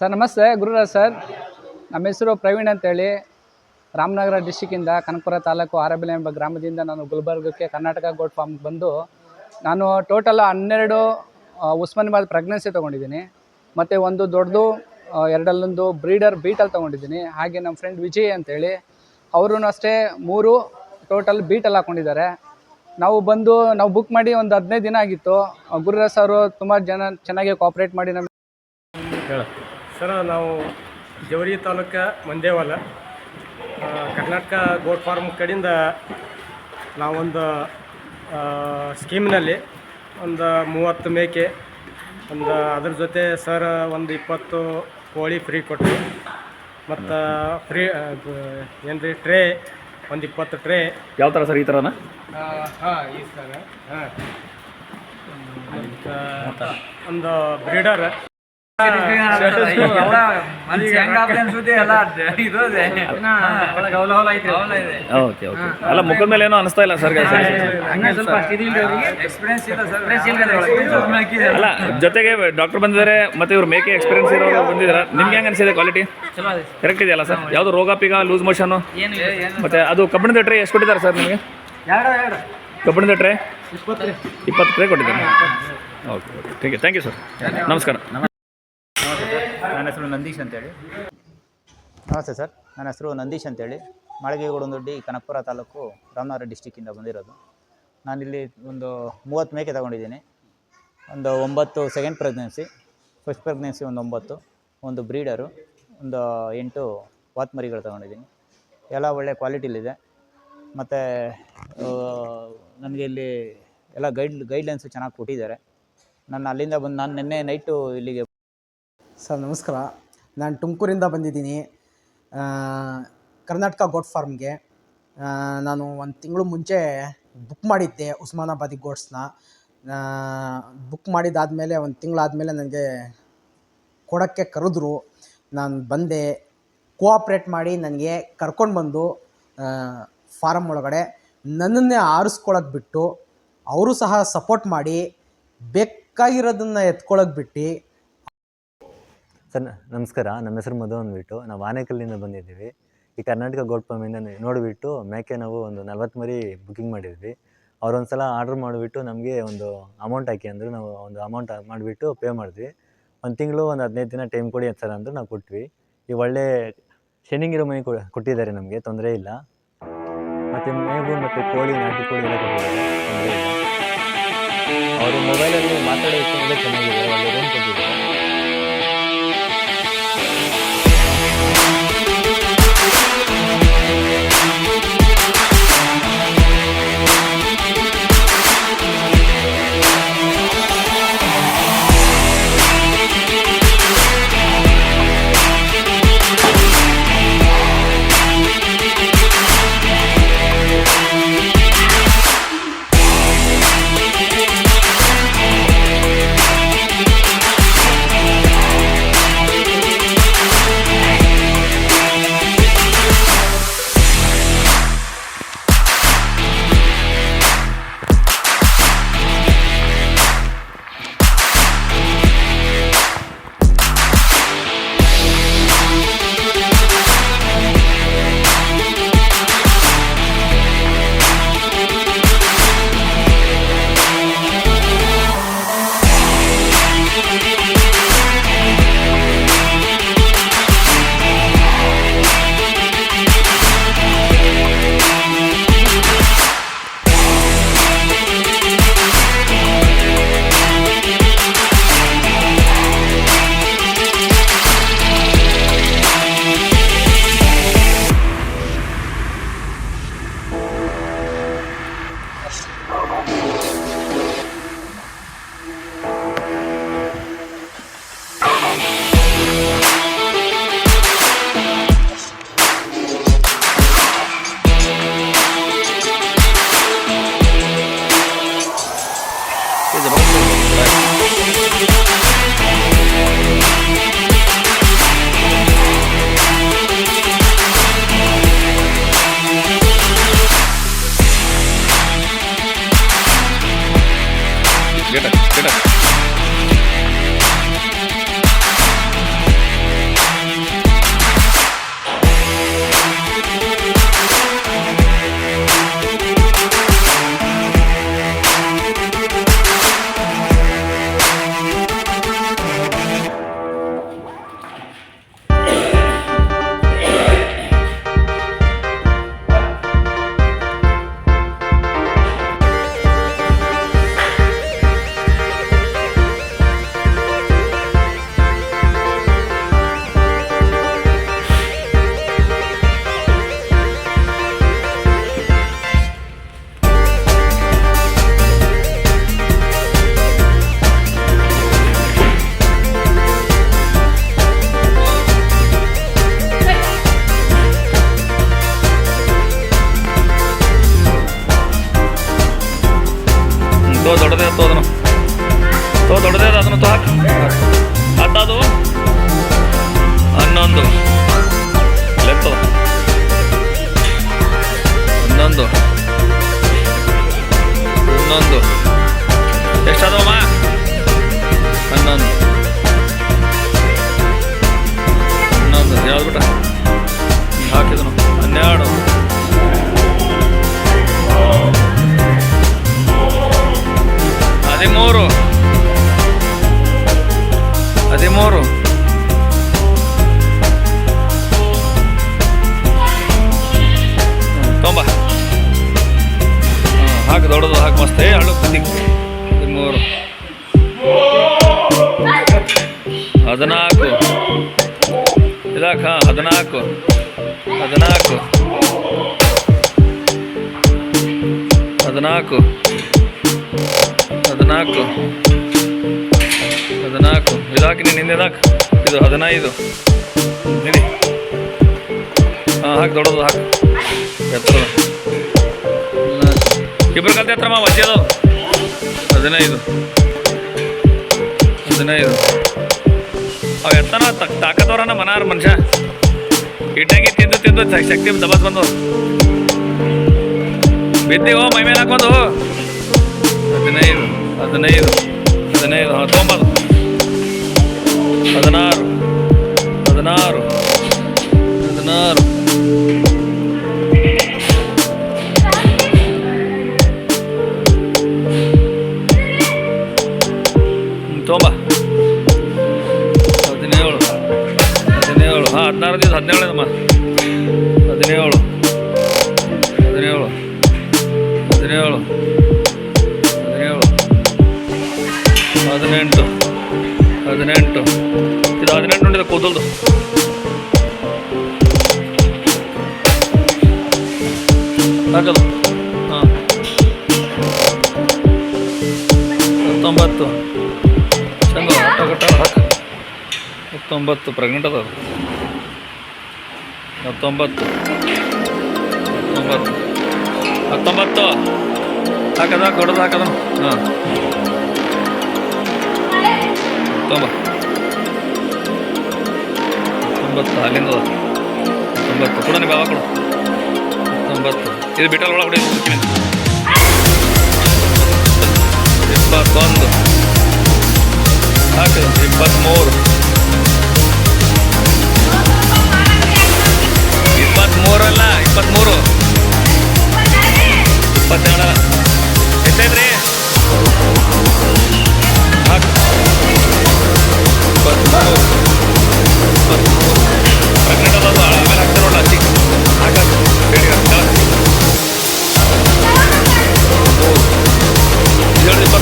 Sir ನಮಸ್ತೆ Gururaj sir. ನಮ್ಮ ಹೆಸರು ಪ್ರವೀಣ್ ಅಂತೇಳಿ, ರಾಮನಗರ ಡಿಸ್ಟಿಕ್ಕಿಂದ ಕನಕಪುರ ತಾಲೂಕು ಆರಬೆಲೆ ಎಂಬ ಗ್ರಾಮದಿಂದ ನಾನು ಗುಲ್ಬರ್ಗಕ್ಕೆ ಕರ್ನಾಟಕ ಗೋಟ್ ಫಾರ್ಮ್ಗೆ ಬಂದು ನಾನು ಟೋಟಲ್ 12 ಉಸ್ಮಾನಾಬಾದ್ ಪ್ರೆಗ್ನೆನ್ಸಿ ತೊಗೊಂಡಿದ್ದೀನಿ. ಮತ್ತು ಒಂದು ದೊಡ್ಡದು ಎರಡಲ್ಲೊಂದು ಬ್ರೀಡರ್ ಬೀಟಲ್ ತೊಗೊಂಡಿದ್ದೀನಿ. ಹಾಗೆ ನಮ್ಮ ಫ್ರೆಂಡ್ ವಿಜಯ್ ಅಂತೇಳಿ ಅವರೂ ಅಷ್ಟೇ 3 ಟೋಟಲ್ ಬೀಟಲ್ ಹಾಕ್ಕೊಂಡಿದ್ದಾರೆ. ನಾವು ಬುಕ್ ಮಾಡಿ ಒಂದು 15 ದಿನ ಆಗಿತ್ತು. ಗುರುರಾಜ್ ಅವರು ತುಂಬ ಚೆನ್ನಾಗಿ ಕೋಆಪ್ರೇಟ್ ಮಾಡಿ ನಮಗೆ ಸರ್, ನಾವು ಜವರಿ ತಾಲೂಕು ಮಂದೇವಾಲ ಕರ್ನಾಟಕ ಗೋಟ್ ಫಾರ್ಮ್ ಕಡೆಯಿಂದ ನಾವೊಂದು ಸ್ಕೀಮ್ನಲ್ಲಿ ಒಂದು 30 ಮೇಕೆ, ಅದ್ರ ಜೊತೆ ಸರ್ ಒಂದು 20 ಕೋಳಿ ಫ್ರೀ ಕೊಟ್ಟು, ಮತ್ತು ಫ್ರೀ ಏನು ರೀ ಟ್ರೇ ಒಂದು 20 ಟ್ರೇ. ಯಾವ ಥರ ಸರ್? ಈ ಥರನಾ? ಈ ಸರ್ ಒಂದು ಬ್ರೀಡರ್ ಓಕೆ ಓಕೆ. ಅಲ್ಲ, ಮುಖದ ಮೇಲೆ ಏನೋ ಅನಿಸ್ತಾ ಇಲ್ಲ ಸರ್. ಅಲ್ಲ, ಜೊತೆಗೆ ಡಾಕ್ಟರ್ ಬಂದಿದ್ದಾರೆ, ಮತ್ತೆ ಇವ್ರು ಮೇಕೆ ಎಕ್ಸ್ಪೀರಿಯನ್ಸ್ ಇರೋರು ಬಂದಿದ್ದಾರೆ. ನಿಮ್ಗೆ ಹೆಂಗೆ ಅನಿಸಿದೆ? ಕ್ವಾಲಿಟಿ ಕರೆಕ್ಟ್ ಇದೆಯಲ್ಲ ಸರ್? ಯಾವುದು ರೋಗ ಪೀಗ ಲೂಸ್ ಮೋಷನು? ಮತ್ತೆ ಅದು ಕಬ್ಬಿಣದ ಟ್ರೇ ಎಷ್ಟು ಕೊಟ್ಟಿದ್ದಾರೆ ಸರ್ ನಿಮಗೆ? ಕಬ್ಬಿಣದ ಟ್ರೇ 20 ಟ್ರೇ ಕೊಟ್ಟಿದ್ದಾರೆ. Okay okay, thank you. Thank you sir. ನಮಸ್ಕಾರ. ನನ್ನ ಹೆಸರು ನಂದೀಶ್ ಅಂತೇಳಿ. ನಮಸ್ತೆ ಸರ್, ನನ್ನ ಹೆಸರು ನಂದೀಶ್ ಅಂತೇಳಿ, ಮಾಳಿಗೆಗೋಡನದೊಡ್ಡಿ, ಕನಕಪುರ ತಾಲೂಕು, ರಾಮನಗರ ಡಿಸ್ಟಿಕ್ಕಿಂದ ಬಂದಿರೋದು. ನಾನಿಲ್ಲಿ ಒಂದು 30 ಮೇಕೆ ತೊಗೊಂಡಿದ್ದೀನಿ. ಒಂದು 9 ಸೆಕೆಂಡ್ ಪ್ರೆಗ್ನೆನ್ಸಿ, ಫಸ್ಟ್ ಪ್ರೆಗ್ನೆನ್ಸಿ ಒಂದು 9, ಒಂದು ಬ್ರೀಡರು, ಒಂದು 8 ವಾತ್ ಮರಿಗಳು ತೊಗೊಂಡಿದ್ದೀನಿ. ಎಲ್ಲ ಒಳ್ಳೆ ಕ್ವಾಲಿಟಿಲಿದೆ. ಮತ್ತು ನನಗೆ ಇಲ್ಲಿ ಎಲ್ಲ ಗೈಡ್ಲೈನ್ಸು ಚೆನ್ನಾಗಿ ಕೊಟ್ಟಿದ್ದಾರೆ. ಅಲ್ಲಿಂದ ಬಂದು ನಾನು ನಿನ್ನೆ ನೈಟು ಇಲ್ಲಿಗೆ. ಸರ್ ನಮಸ್ಕಾರ, ನಾನು ತುಮಕೂರಿಂದ ಬಂದಿದ್ದೀನಿ ಕರ್ನಾಟಕ ಗೋಟ್ ಫಾರ್ಮ್ಗೆ. ನಾನು 1 ತಿಂಗಳು ಮುಂಚೆ ಬುಕ್ ಮಾಡಿದ್ದೆ ಉಸ್ಮಾನಾಬಾದಿ ಗೋಟ್ಸ್ನ. ಬುಕ್ ಮಾಡಿದ್ದಾದಮೇಲೆ 1 ತಿಂಗಳಾದಮೇಲೆ ನನಗೆ ಕೊಡೋಕ್ಕೆ ಕರೆದ್ರು. ನಾನು ಬಂದೆ, ಕೋಆಪ್ರೇಟ್ ಮಾಡಿ ನನಗೆ ಕರ್ಕೊಂಡು ಬಂದು ಫಾರಮ್ ಒಳಗಡೆ ನನ್ನನ್ನೇ ಆರಿಸ್ಕೊಳಕ್ಕೆ ಬಿಟ್ಟು, ಅವರು ಸಹ ಸಪೋರ್ಟ್ ಮಾಡಿ ಬೇಕಾಗಿರೋದನ್ನು ಎತ್ಕೊಳ್ಳೋಕೆ ಬಿಟ್ಟು. ಸರ್ ನಮಸ್ಕಾರ, ನಮ್ಮ ಹೆಸರು ಮಧು ಅಂದ್ಬಿಟ್ಟು ನಾವು ಆನೇಕಲ್ಲಿಂದ ಬಂದಿದ್ದೀವಿ. ಈ ಕರ್ನಾಟಕ ಗೋಟ್ ಫಾರ್ಮಿಂದ ನೋಡಿಬಿಟ್ಟು ಮೇಕೆ ನಾವು ಒಂದು 40 ಮರಿ ಬುಕ್ಕಿಂಗ್ ಮಾಡಿದ್ವಿ. ಅವ್ರೊಂದು ಸಲ ಆರ್ಡ್ರ್ ಮಾಡಿಬಿಟ್ಟು ನಮಗೆ ಒಂದು ಅಮೌಂಟ್ ಹಾಕಿ ಅಂದರು. ನಾವು ಒಂದು ಅಮೌಂಟ್ ಮಾಡಿಬಿಟ್ಟು ಪೇ ಮಾಡಿದ್ವಿ. 1 ತಿಂಗಳು ಒಂದು 15 ದಿನ ಟೈಮ್ ಕೊಡಿ ಸರ್ ಅಂದರು. ನಾವು ಕೊಟ್ವಿ. ಈ ಒಳ್ಳೆ ಶೈನಿಂಗ್ ಇರೋ ಮನೆ ಕೊಟ್ಟಿದ್ದಾರೆ, ನಮಗೆ ತೊಂದರೆ ಇಲ್ಲ. ಮತ್ತು ಮೇವು ಮತ್ತು ಕೋಳಿ, ನಾಟಿ ಕೋಳಿ ಎಲ್ಲ ಕೊಟ್ಟಿದ್ದಾರೆ, ತೊಂದರೆ ಇಲ್ಲ. ಅವರು ಮೊಬೈಲಲ್ಲಿ ಮಾತಾಡೋದಕ್ಕೆ ಚೆನ್ನಾಗಿದೆ, ಒಳ್ಳೆ ರೂಮ್ ಕೊಟ್ಟಿದ್ದಾರೆ. 23 ತೊಂಬ ಹಾಕಿ ದೊಡ್ಡದು ಹಾಕಿ ಮಸ್ತ್ ಹಳ್ಳು 13 14 ಇದಾಕ 14 14 ಇದಾಕಿ ನೀನು ಹಿಂದೆ ಇದಾಕ ಇದು 15 ನಡಿ ಹಾಂ ಹಾಕಿ ದೊಡ್ಡದು ಹಾಕಿ ಎತ್ತರ ಇಬ್ಬರು ಕಲ್ತೆ ಹತ್ರ ವಜ್ಜೆ ಅದು 15 ಅವು ಎತ್ತನ ತಾಕತ್ತವ್ರನ ಮನಾರ ಮನುಷ್ಯ ಇಟ್ಟಾಗಿ ತಿಂದು ಶಕ್ತಿ ದಬಸ್ ಬಂದು ಬಿದ್ದೀವೋ ಮೈ ಮೇಲೆ ಹಾಕೊಂಡು 15 19 16 ತೊಂಬ 17 ಹಾಂ 16 ದಿವಸ 17 ಅಮ್ಮ 17 ಇದು 18 ನೋಡಿದ ಕೂದಲ್ದು ಹಾಕದು ಹಾಂ 19 ಚಂದ ಕಟ್ಟ ಹಾಕಿ 19 ಪ್ರೆಗ್ನೆಂಟ್ ಅದ 19 ಹಾಕದ ದೊಡ್ಡದು ಹಾಕದ ಹಾಂ 19 ಅಲ್ಲಿಂದ 19 ಕೊಡ ನೀವು ಬಾಬಾ ಕೊಡು 19 ಇದು ಬಿಟ್ಟಲ್ ಒಳಗೆ ಹೊಡಿ 21 ಹಾಕಿದ 23 ಅಲ್ಲ 23 22 ಎಷ್ಟೈತ್ರಿ ಹಾಕಿ 23 ಪ್ರೆಗ್ನೆಂಟ್ ಅದ ಆಮೇಲೆ ಹಾಕ್ತಾರೆ ನೋಡಲ್ಲ ಅಚ್ಚಿ ಹಾಕದು ಹೇಳಿ ಹಾಕ್ತಾರೆ 24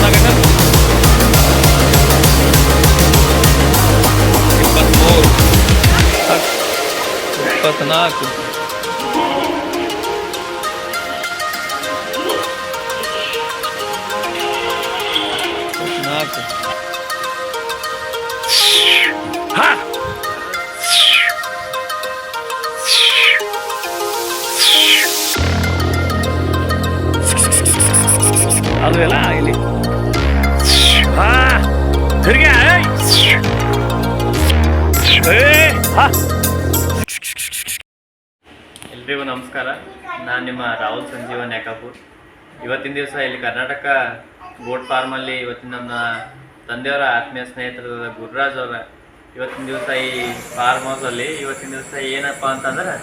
24 ಹಾ ಅದು ಎಲ್ಲ ಇಲ್ಲಿ ಹಾ ತಿರ್ಗಿ ಎಲ್ರಿಗೂ ನಮಸ್ಕಾರ. ನಾನು ನಿಮ್ಮ ರಾಹುಲ್ ಸಂಜೀವನ್ ಯಾಕಾಪುರ್. ಇವತ್ತಿನ ದಿವಸ ಇಲ್ಲಿ ಕರ್ನಾಟಕ ಗೋಟ್ ಫಾರ್ಮಲ್ಲಿ ಇವತ್ತಿನ ನಮ್ಮ ತಂದೆಯವರ ಆತ್ಮೀಯ ಸ್ನೇಹಿತರಾದ ಗುರುರಾಜ್ ಅವರ ಇವತ್ತಿನ ದಿವಸ ಈ ಫಾರ್ಮ್ ಹೌಸಲ್ಲಿ ಇವತ್ತಿನ ದಿವಸ ಏನಪ್ಪ ಅಂತಂದ್ರೆ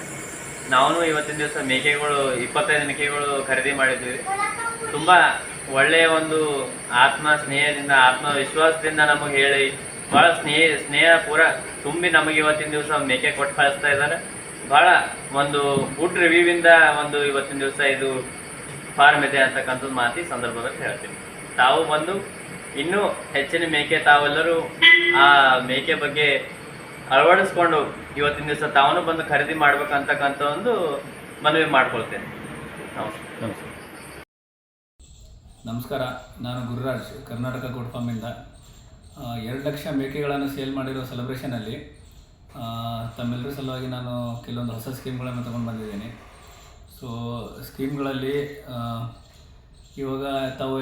ನಾವು ಇವತ್ತಿನ ದಿವಸ ಮೇಕೆಗಳು 25 ಮೇಕೆಗಳು ಖರೀದಿ ಮಾಡಿದ್ವಿ. ತುಂಬ ಒಳ್ಳೆಯ ಒಂದು ಸ್ನೇಹದಿಂದ ಆತ್ಮವಿಶ್ವಾಸದಿಂದ ನಮಗೆ ಹೇಳಿ ಭಾಳ ಸ್ನೇಹ ಪೂರ ತುಂಬಿ ನಮಗೆ ಇವತ್ತಿನ ದಿವಸ ಮೇಕೆ ಕೊಟ್ಟು ಕಳಿಸ್ತಾ ಇದ್ದಾರೆ. ಭಾಳ ಒಂದು ಗುಡ್ ರಿವ್ಯೂವಿಂದ ಒಂದು ಇವತ್ತಿನ ದಿವಸ ಇದು ಫಾರ್ಮ್ ಇದೆ ಅಂತಕ್ಕಂಥದ್ದು ಮಾತಿ ಸಂದರ್ಭದಲ್ಲಿ ಹೇಳ್ತೀನಿ. ತಾವು ಬಂದು ಇನ್ನೂ ಹೆಚ್ಚಿನ ಮೇಕೆ ತಾವೆಲ್ಲರೂ ಆ ಮೇಕೆ ಬಗ್ಗೆ ಅಳವಡಿಸ್ಕೊಂಡು ಇವತ್ತಿನ ದಿವಸ ತಾವೂ ಬಂದು ಖರೀದಿ ಮಾಡ್ಬೇಕಂತಕ್ಕಂಥ ಒಂದು ಮನವಿ ಮಾಡ್ಕೊಳ್ತೇನೆ. ನಮಸ್ಕಾರ. ನಾನು ಗುರುರಾಜ್, ಕರ್ನಾಟಕ ಗೋಟ್ ಫಾರ್ಮಿಂದ 2 ಲಕ್ಷ ಮೇಕೆಗಳನ್ನು ಸೇಲ್ ಮಾಡಿರೋ ಸೆಲೆಬ್ರೇಷನಲ್ಲಿ ತಮ್ಮೆಲ್ಲರ ಸಲುವಾಗಿ ನಾನು ಕೆಲವೊಂದು ಹೊಸ ಸ್ಕೀಮ್ಗಳನ್ನು ತೊಗೊಂಡು ಬಂದಿದ್ದೀನಿ. ಸೊ ಸ್ಕೀಮ್ಗಳಲ್ಲಿ ಇವಾಗ ತಾವು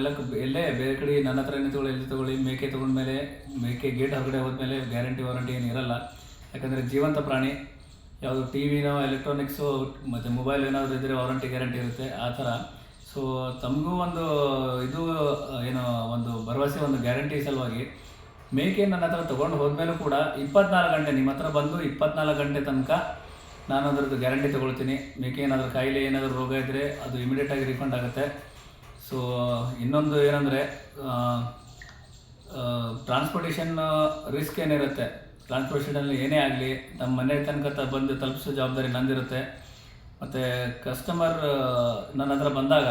ಎಲ್ಲೇ ಬೇರೆ ಕಡೆ ನನ್ನ ಹತ್ರನೇ ತೊಗೊಳ್ಳಿ ಮೇಕೆ ತೊಗೊಂಡ್ಮೇಲೆ ಮೇಕೆ ಗೇಟ್ ಹೊರಗಡೆ ಹೋದ್ಮೇಲೆ ಗ್ಯಾರಂಟಿ ವಾರಂಟಿ ಏನು ಇರಲ್ಲ. ಯಾಕಂದರೆ ಜೀವಂತ ಪ್ರಾಣಿ, ಯಾವುದು ಟಿ ವಿನೋ ಎಲೆಕ್ಟ್ರಾನಿಕ್ಸು ಮತ್ತು ಮೊಬೈಲ್ ಏನಾದರೂ ಇದ್ದರೆ ವಾರಂಟಿ ಗ್ಯಾರಂಟಿ ಇರುತ್ತೆ ಆ ಥರ. ಸೊ ತಮಗೂ ಒಂದು ಇದು ಏನೋ ಒಂದು ಭರವಸೆ, ಒಂದು ಗ್ಯಾರಂಟಿ ಸಲುವಾಗಿ ಮೇಕೆ ನನ್ನ ಹತ್ರ ತೊಗೊಂಡು ಹೋದ್ಮೇಲೂ ಕೂಡ 24 ಗಂಟೆ ನಿಮ್ಮ ಹತ್ರ ಬಂದು 24 ಗಂಟೆ ತನಕ ನಾನು ಅದರದ್ದು ಗ್ಯಾರಂಟಿ ತೊಗೊಳ್ತೀನಿ. ಮೇಕೆ ಏನಾದರೂ ಕಾಯಿಲೆ ಏನಾದರೂ ರೋಗ ಇದ್ದರೆ ಅದು ಇಮಿಡಿಯೇಟಾಗಿ ರಿಫಂಡ್ ಆಗುತ್ತೆ. ಸೊ ಇನ್ನೊಂದು ಏನಂದರೆ ಟ್ರಾನ್ಸ್ಪೋರ್ಟೇಷನ್ ರಿಸ್ಕ್ ಏನಿರುತ್ತೆ, ಟ್ರಾನ್ಸ್ಪೋರ್ಟೇಷನಲ್ಲಿ ಏನೇ ಆಗಲಿ ನಮ್ಮ ಮನೆ ತನಕ ಬಂದು ತಲುಪಿಸೋ ಜವಾಬ್ದಾರಿ ನಂದಿರುತ್ತೆ. ಮತ್ತು ಕಸ್ಟಮರ್ ನನ್ನ ಹತ್ರ ಬಂದಾಗ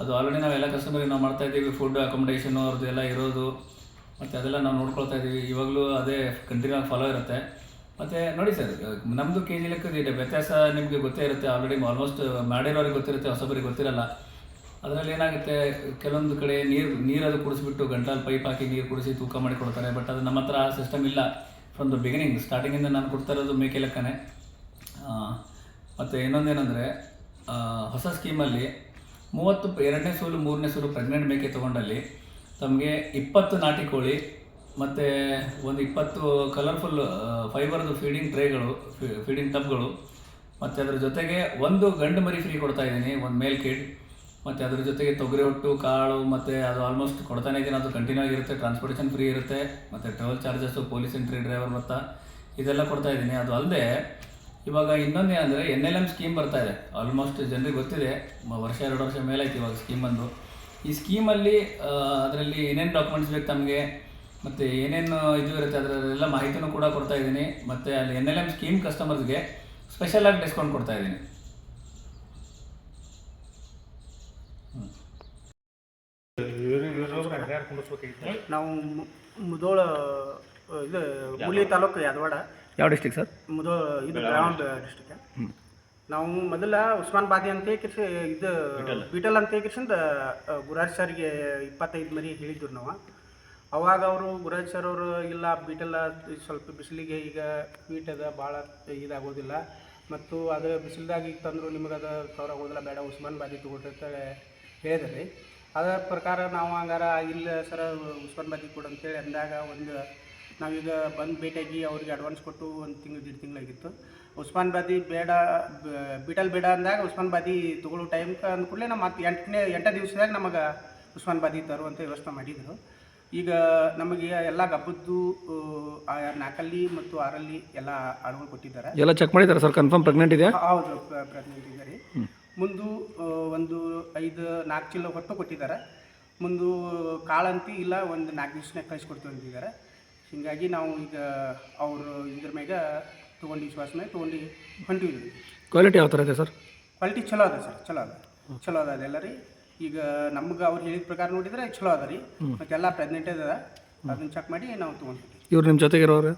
ಅದು ಆಲ್ರೆಡಿ ನಾವೆಲ್ಲ ಕಸ್ಟಮರಿಗೆ ನಾವು ಮಾಡ್ತಾಯಿದ್ದೀವಿ, ಫುಡ್ ಅಕೊಮಡೇಷನು ಅವ್ರದ್ದು ಎಲ್ಲ ಇರೋದು ಮತ್ತು ಅದೆಲ್ಲ ನಾವು ನೋಡ್ಕೊಳ್ತಾ ಇದ್ದೀವಿ. ಇವಾಗಲೂ ಅದೇ ಕಂಟಿನ್ಯೂ ಆಗಿ ಫಾಲೋ ಇರುತ್ತೆ. ಮತ್ತು ನೋಡಿ ಸರ್, ನಮ್ಮದು ಕೆ ಜಿ ಲೆಕ್ಕದ ವ್ಯತ್ಯಾಸ ನಿಮಗೆ ಗೊತ್ತೇ ಇರುತ್ತೆ. ಆಲ್ರೆಡಿ ಆಲ್ಮೋಸ್ಟ್ ಮಾಡಿರೋರಿಗೆ ಗೊತ್ತಿರುತ್ತೆ, ಹೊಸಬರಿಗೆ ಗೊತ್ತಿರಲ್ಲ. ಅದರಲ್ಲಿ ಏನಾಗುತ್ತೆ, ಕೆಲವೊಂದು ಕಡೆ ನೀರದು ಕುಡಿಸ್ಬಿಟ್ಟು ಗಂಟಲಲ್ಲಿ ಪೈಪ್ ಹಾಕಿ ನೀರು ಕುಡಿಸಿ ತೂಕ ಮಾಡಿ ಕೊಡ್ತಾರೆ. ಬಟ್ ಅದು ನಮ್ಮ ಹತ್ರ ಆ ಸಿಸ್ಟಮ್ ಇಲ್ಲ. ಫ್ರಮ್ ದ ಬಿಗಿನಿಂಗ್ ಸ್ಟಾರ್ಟಿಂಗಿಂದ ನಾನು ಕೊಡ್ತಾ ಇರೋದು ಮೇಕೆ ಲೆಕ್ಕನೇ. ಮತ್ತು ಇನ್ನೊಂದೇನೆಂದರೆ, ಹೊಸ ಸ್ಕೀಮಲ್ಲಿ 30 2ನೇ ಸೂಲು 3ನೇ ಸೂಲು ಪ್ರೆಗ್ನೆಂಟ್ ಮೇಕೆ ತೊಗೊಂಡಲ್ಲಿ ತಮಗೆ 20 ನಾಟಿ ಕೋಳಿ ಮತ್ತು ಒಂದು 20 ಕಲರ್ಫುಲ್ ಫೈಬರ್ದು ಫೀಡಿಂಗ್ ಟ್ರೇಗಳು, ಫೀಡಿಂಗ್ ಟಬ್ಗಳು, ಮತ್ತು ಅದ್ರ ಜೊತೆಗೆ ಒಂದು ಗಂಡು ಮರಿ ಫ್ರೀ ಕೊಡ್ತಾಯಿದ್ದೀನಿ, ಒಂದು ಮೇಲ್ ಕಿಡ್. ಮತ್ತು ಅದ್ರ ಜೊತೆಗೆ ತೊಗರಿ ಹೊಟ್ಟು ಕಾಳು, ಮತ್ತು ಅದು ಆಲ್ಮೋಸ್ಟ್ ಕೊಡ್ತಾನೆ ಇದ್ದೀನಿ. ಅದು ಕಂಟಿನ್ಯೂ ಆಗಿರುತ್ತೆ, ಟ್ರಾನ್ಸ್ಪೋರ್ಟೇಷನ್ ಫ್ರೀ ಇರುತ್ತೆ, ಮತ್ತು travel charges, police entry, driver ಭತ್ತಾ ಇದೆಲ್ಲ ಕೊಡ್ತಾಯಿದ್ದೀನಿ. ಅದು ಅಲ್ಲದೆ ಇವಾಗ ಇನ್ನೊಂದೇನೆಂದರೆ NLM ಸ್ಕೀಮ್ ಬರ್ತಾಯಿದೆ. ಆಲ್ಮೋಸ್ಟ್ ಜನರಿಗೆ ಗೊತ್ತಿದೆ, ವರ್ಷ 2 ವರ್ಷ ಮೇಲಾಯ್ತು ಇವಾಗ ಸ್ಕೀಮ್ ಬಂದು. ಈ ಸ್ಕೀಮಲ್ಲಿ ಅದರಲ್ಲಿ ಏನೇನು ಡಾಕ್ಯುಮೆಂಟ್ಸ್ ಬೇಕು ತಮಗೆ, ಮತ್ತು ಏನೇನು ಇದು ಇರುತ್ತೆ ಅದರಲ್ಲೆಲ್ಲ ಮಾಹಿತಿನೂ ಕೂಡ ಕೊಡ್ತಾಯಿದ್ದೀನಿ. ಮತ್ತು ಅಲ್ಲಿ NLM ಸ್ಕೀಮ್ ಕಸ್ಟಮರ್ಸ್ಗೆ ಸ್ಪೆಷಲಾಗಿ ಡಿಸ್ಕೌಂಟ್ ಕೊಡ್ತಾಯಿದ್ದೀನಿ. ನಾವು ಮುಧೋಳ ಇದು ಹುಲಿ ತಾಲೂಕು ಯಾದವಾಡ. ಯಾವ ಡಿಸ್ಟಿಕ್ ಸರ್? ಮುಧೋಳ ಇದು ಬೆಳಗಾವಿ ಡಿಸ್ಟಿಕ್. ನಾವು ಮೊದಲ ಉಸ್ಮಾನಾಬಾದಿ ಅಂತ ಇದು ಬೀಟಲ್ ಅಂತ ಗುರಾಜ್ ಸರ್ಗೆ 25 ಮರಿ ಹೇಳಿದ್ರು ನಾವು. ಅವಾಗ ಅವರು ಗುರಾಜ್ ಸರ್ ಅವರು ಇಲ್ಲ ಬೀಟಲ್ಲ ಸ್ವಲ್ಪ ಬಿಸಿಲಿಗೆ ಈಗ ಹೀಟ್ ಅದ, ಭಾಳ ಇದಾಗೋದಿಲ್ಲ, ಮತ್ತು ಅದು ಬಿಸಿಲ್ದಾಗ ಈಗ ತಂದರು ನಿಮಗೆ ಅದು ಕವರ್ ಆಗೋದಿಲ್ಲ, ಬೇಡ ಉಸ್ಮಾನಾಬಾದಿ ತೊಗೊಳ್ರಿ ಅಂತ ಹೇಳಿದ್ರಿ. ಅದರ ಪ್ರಕಾರ ನಾವು ಹಂಗಾರ ಇಲ್ಲ ಸರ ಉಸ್ಮಾನಾಬಾದಿ ಕೊಡು ಅಂತೇಳಿ ಅಂದಾಗ ನಾವೀಗ ಬಂದು ಭೇಟಿಯಾಗಿ ಅವ್ರಿಗೆ ಅಡ್ವಾನ್ಸ್ ಕೊಟ್ಟು 1 ತಿಂಗಳು 1.5 ತಿಂಗಳಾಗಿತ್ತು. ಉಸ್ಮಾನಾಬಾದಿ ಬೇಡ, ಬೀಟಲ್ ಬೇಡ ಅಂದಾಗ ಉಸ್ಮಾನಾಬಾದಿ ತೊಗೊಳ್ಳೋ ಟೈಮ್ಗೆ ಅಂದ್ಕೂಡಲೇ ನಮ್ಮ ಮತ್ತೆ 8 ದಿವಸದಾಗ ನಮಗೆ ಉಸ್ಮಾನಾಬಾದಿ ತರುವಂಥ ವ್ಯವಸ್ಥೆ ಮಾಡಿದರು. ಈಗ ನಮಗೆ ಎಲ್ಲ ಗಬ್ಬದ್ದು 4 ಮತ್ತು 6 ಎಲ್ಲ ಆಡುಗಳು ಕೊಟ್ಟಿದ್ದಾರೆ. ಎಲ್ಲ ಚೆಕ್ ಮಾಡಿದ್ದಾರೆ ಸರ್? ಕನ್ಫರ್ಮ್ ಪ್ರೆಗ್ನೆಂಟ್ ಇದೆಯಾ? ಹೌದು, ಪ್ರೆಗ್ನೆಂಟ್ ಇದೆ ರೀ. ಮುಂದು ಒಂದು 4 ಚೀಲ ಹೊಟ್ಟು ಕೊಟ್ಟಿದ್ದಾರೆ. ಮುಂದು ಕಾಳಂತಿ ಇಲ್ಲ, ಒಂದು 4 ದಿವಸನಾಗ ಕಳಿಸ್ಕೊಡ್ತೀವಿ ಅಂತಿದ್ದಾರೆ. ಹೀಗಾಗಿ ನಾವು ಈಗ ಅವರು ಇದ್ರ ಮ್ಯಾಗ ತೊಗೊಂಡು ವಿಶ್ವಾಸ ಮೇಲೆ ತೊಗೊಂಡು ಹೊಂಟಿವಿ. ಕ್ವಾಲಿಟಿ ಯಾವ ಥರ ಇದೆ ಸರ್? ಕ್ವಾಲಿಟಿ ಚಲೋ ಅದ ಸರ್, ಚಲೋ ಅದ ಅದೆಲ್ಲ ರೀ. ಈಗ ನಮ್ಗೆ ಅವ್ರು ಹೇಳಿದ ಪ್ರಕಾರ ನೋಡಿದರೆ ಚಲೋ ಅದ ರೀ. ಮತ್ತೆಲ್ಲ ಪ್ರೆಗ್ನೆಂಟ್ ಅದ, ಅದನ್ನು ಚೆಕ್ ಮಾಡಿ ನಾವು ತೊಗೊಂಡಿದ್ವಿ. ಇವ್ರು ನಿಮ್ಮ ಜೊತೆಗಿರೋರು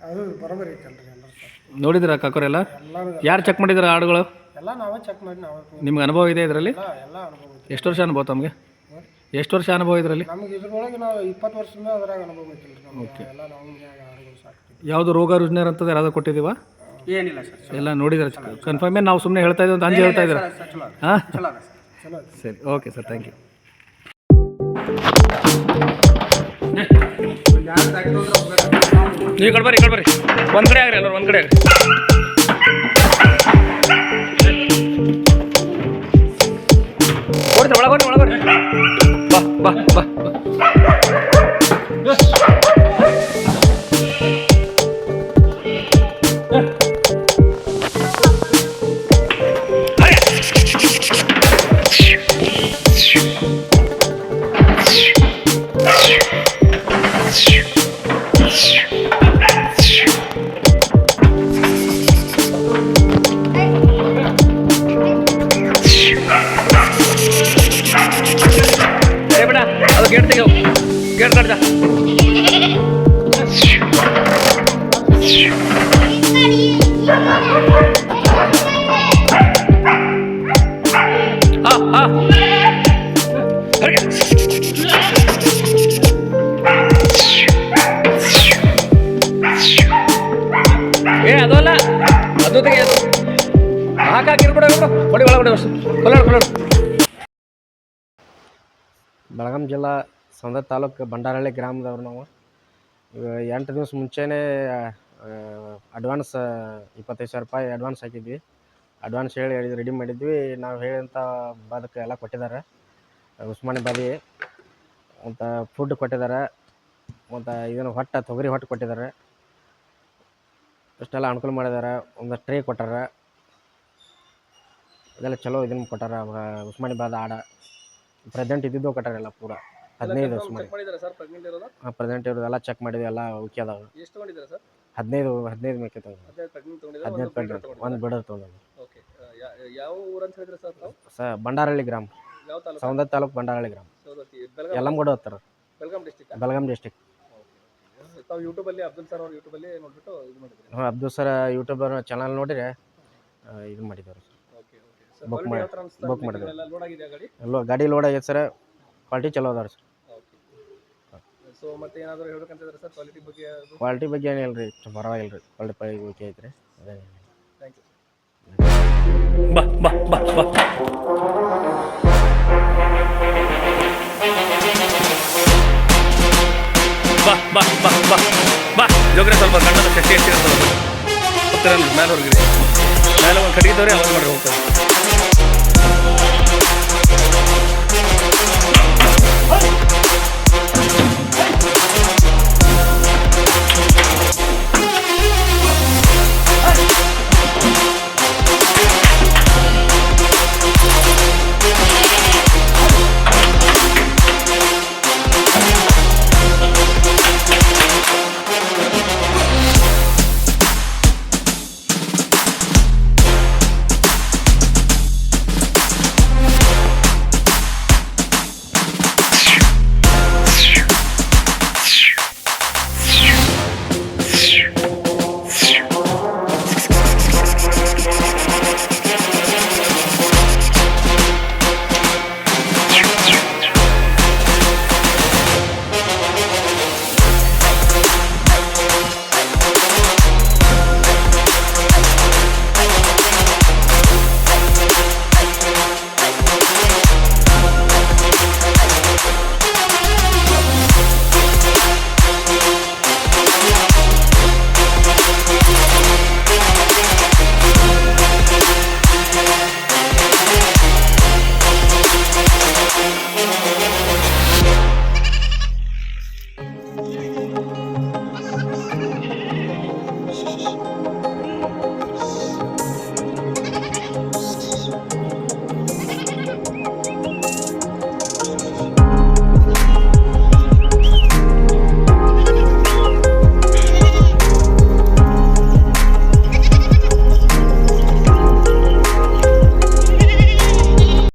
ಅದು ಬರೋಬರಿ ಐತಲ್ರಿ ಎಲ್ಲ ಸರ್. ನೋಡಿದಿರಾ ಕಾಕೋರೆಲ್ಲ? ಯಾರು ಚೆಕ್ ಮಾಡಿದಾರೆ ಆಡುಗಳು? ಎಲ್ಲ ನಾವೇ ಚೆಕ್ ಮಾಡಿ ನಾವೇ. ನಿಮ್ಗೆ ಅನುಭವ ಇದೆ ಇದರಲ್ಲಿ? ಎಲ್ಲ ಅನುಭವ ಐತಿ. ಎಷ್ಟು ವರ್ಷ ಅನುಭವ ತಮಗೆ? ಎಷ್ಟು ವರ್ಷ ಅನುಭವ ಇದರಲ್ಲಿ? ನಮ್ಗೆ ಇದ್ರೊಳಗೆ ನಾವು 20 ವರ್ಷದಿಂದ ಅದ್ರಾಗ ಅನುಭವ ಐತಿಲ್ಲ ರೀ ನಮಗೆ. ಎಲ್ಲ ನಾವು ಆಡುಗಳು ಸಾಕ್ತೀವಿ. ಯಾವುದು ರೋಗ ರುಜಿನ ಅಂತದ್ದು ಯಾರಾದ್ರೂ ಕೊಟ್ಟಿದ್ದೀವಾ? ಏನಿಲ್ಲ ಸರ್, ಎಲ್ಲ ನೋಡಿದ್ರೆ ಕನ್ಫರ್ಮೇ, ನಾವು ಸುಮ್ಮನೆ ಹೇಳ್ತಾ ಇದ್ದೀವಿ ಅಂತ ಅಂಜಿ ಹೇಳ್ತಾ ಇದ್ದಾರೆ. ಹಾಂ, ಚಲೋ ಅದ ಸರ್. ಸರಿ, ಓಕೆ ಸರ್, ಥ್ಯಾಂಕ್ ಯು. ನೀವು ಕಡ್ಬರ್ರಿ ಒಂದು ಕಡೆ ಆಗ್ರಿ, ಎಲ್ಲರೂ ಒಂದು ಕಡೆ ಆಗ್ರಿ. ಓಡ್ರಿ ಒಳಗೋಡ್ರಿ ಬಾ ಬಾ ಬಾ. ಅದು ಗೇಟ್ ತೆಗೆವು, ಗೇಟ್ ಕಟ್ಟ. ಅದು ಅಲ್ಲ, ಅದು ತೆಗೆಯೋದು ಹಾಕಿರ್ಬಿಡ, ಹೊಡಿ ಒಳಗಡೆ ಕೊಲ್ಲೋಡು. ಬೆಳಗಾವಿ ಜಿಲ್ಲಾ ಸೌಂದರ್ಯ ತಾಲೂಕು ಬಂಡಾರಹಳ್ಳಿ ಗ್ರಾಮದವ್ರು ನಾವು. ಈಗ 8 ದಿವಸ ಮುಂಚೆನೇ ಅಡ್ವಾನ್ಸ್ 25,000 ರೂಪಾಯಿ ಅಡ್ವಾನ್ಸ್ ಹಾಕಿದ್ವಿ. ಅಡ್ವಾನ್ಸ್ ಹೇಳಿ ರೆಡಿ ಮಾಡಿದ್ವಿ. ನಾವು ಹೇಳಿದಂಥ ಬಾದಕ್ಕೆ ಎಲ್ಲ ಕೊಟ್ಟಿದ್ದಾರೆ. ಉಸ್ಮಾನಾಬಾದಿ ಮತ್ತು ಫುಡ್ ಕೊಟ್ಟಿದ್ದಾರೆ, ಮತ್ತು ಇದನ್ನು ತೊಗರಿ ಹೊಟ್ಟು ಕೊಟ್ಟಿದ್ದಾರೆ. ಇಷ್ಟೆಲ್ಲ ಅನುಕೂಲ ಮಾಡಿದ್ದಾರೆ. ಒಂದು ಟ್ರೇ ಕೊಟ್ಟಾರ, ಇದೆಲ್ಲ ಚಲೋ ಇದನ್ನು ಕೊಟ್ಟಾರ. ಉಸ್ಮಾನಾಬಾದ್ ಆಡ ಪ್ರೆಸೆಂಟ್ ಇದ್ದಿದ್ದು ಕೊಟ್ಟಾರೆಲ್ಲ ಪೂರ. 15 ದಿವಸ ಮಾಡಿ ಚೆಕ್ ಮಾಡಿದ್ದೀರಾ ಸರ್ ಪ್ರೆಗ್ನೆಂಟ್ ಇರೋದು? ಪ್ರೆಸೆಂಟ್ ಇರೋದೆಲ್ಲ ಚೆಕ್ ಮಾಡಿದ್ವಿ, ಎಲ್ಲ ಓಕೆ ಅದಾವೆ. ಎಷ್ಟು ತೊಗೊಂಡಿದ್ದೀರಾ ಸರ್? 15 ಮೇಕೆ ತೊಗೊಂಡು 15 ಪ್ರೆಗ್ನೆಂಟ್ ತೊಗೊಂಡಿದ್ದೀರಾ, 15 ಒಂದು ಪ್ರೆಗ್ನೆಂಟ್, ಒಂದು ಬಿಡರ್ ತೊಗೊಂಡು. ಓಕೆ. ಯಾವ ಊರಂತ ಹೇಳಿದ್ರೆ ಸರ್ ತಾವು? ಬಂಡಾರಳ್ಳಿ ಗ್ರಾಮ, ಯಾವ ತಾಲೂಕು? ಸೌಂದತ್ತಿ ತಾಲೂಕು, ಬಂಡಾರಳ್ಳಿ ಗ್ರಾಮ, ಸೌದತ್ತಿ, ಬೆಳಗಾಂ ಯಲ್ಲಮಗೌಡ ಹತ್ತಿರ, ಬೆಳಗಾಂ ಡಿಸ್ಟಿಕ್. ಬೆಳಗಾಂ ಡಿಸ್ಟಿಕ್. ತಾವು ಯೂಟ್ಯೂಬಲ್ಲಿ ಅಬ್ದುಲ್ ಸರ್ ಅವ್ರ ಯೂಟ್ಯೂಬಲ್ಲಿ ನೋಡ್ಬಿಟ್ಟು ಇದು ಮಾಡಿದ್ರಿ? ಹಾಂ, ಅಬ್ದುಲ್ ಸರ್ ಯೂಟ್ಯೂಬರ್ ಚಾನಲ್ ನೋಡಿದ್ರೆ ಇದು ಮಾಡಿದ್ದಾರೆ sir. Okay okay sir. Book ಮಾಡಿ ಬುಕ್ ಮಾಡಿದ್ವಿ. ಎಲ್ಲ ಲೋಡ್ ಆಗಿದೆ ಗಾಡಿ? ಗಾಡಿ ಲೋಡ್ ಆಗೈತೆ ಸರ್, ಕ್ವಾಲಿಟಿ ಚಲೋ ಅದಾವೆ ಸರ್. ಓಕೆ. ಸೊ ಮತ್ತೆ ಏನಾದರೂ ಹೇಳ್ಬೇಕಂತಿದ್ರೆ ಸರ್ ಕ್ವಾಲಿಟಿ ಬಗ್ಗೆ? ಕ್ವಾಲಿಟಿ ಬಗ್ಗೆ ಏನಿಲ್ಲ ರೀ, ಪರವಾಗಿಲ್ಲ ರೀ, ಕ್ವಾಲಿಟಿ ಓಕೆ ಐತ್ರಿ. ಅದೇ. Thank you. ಬಾ ಬಾ ಬಾ ಬಾ ಬಾ ಬಾ ಬಾ ಬಾ ಬಾ ಜೋಗ್ರೆ ಸ್ವಲ್ಪ ಗಂಡದ ಶಕ್ತಿ ಹೆಚ್ಚಿಗೆ ಹೋಗ್ತಾರೆ ಮೇಲೆ ಹೊರಗಿರಿ, ಮೇಲೆ ಒಂದು ಕಟ್ಟಿಗಿದ್ದವ್ರೆ ಅವಾಗ ಮಾಡ್ರಿ ಹೋಗ್ತಾರೆ.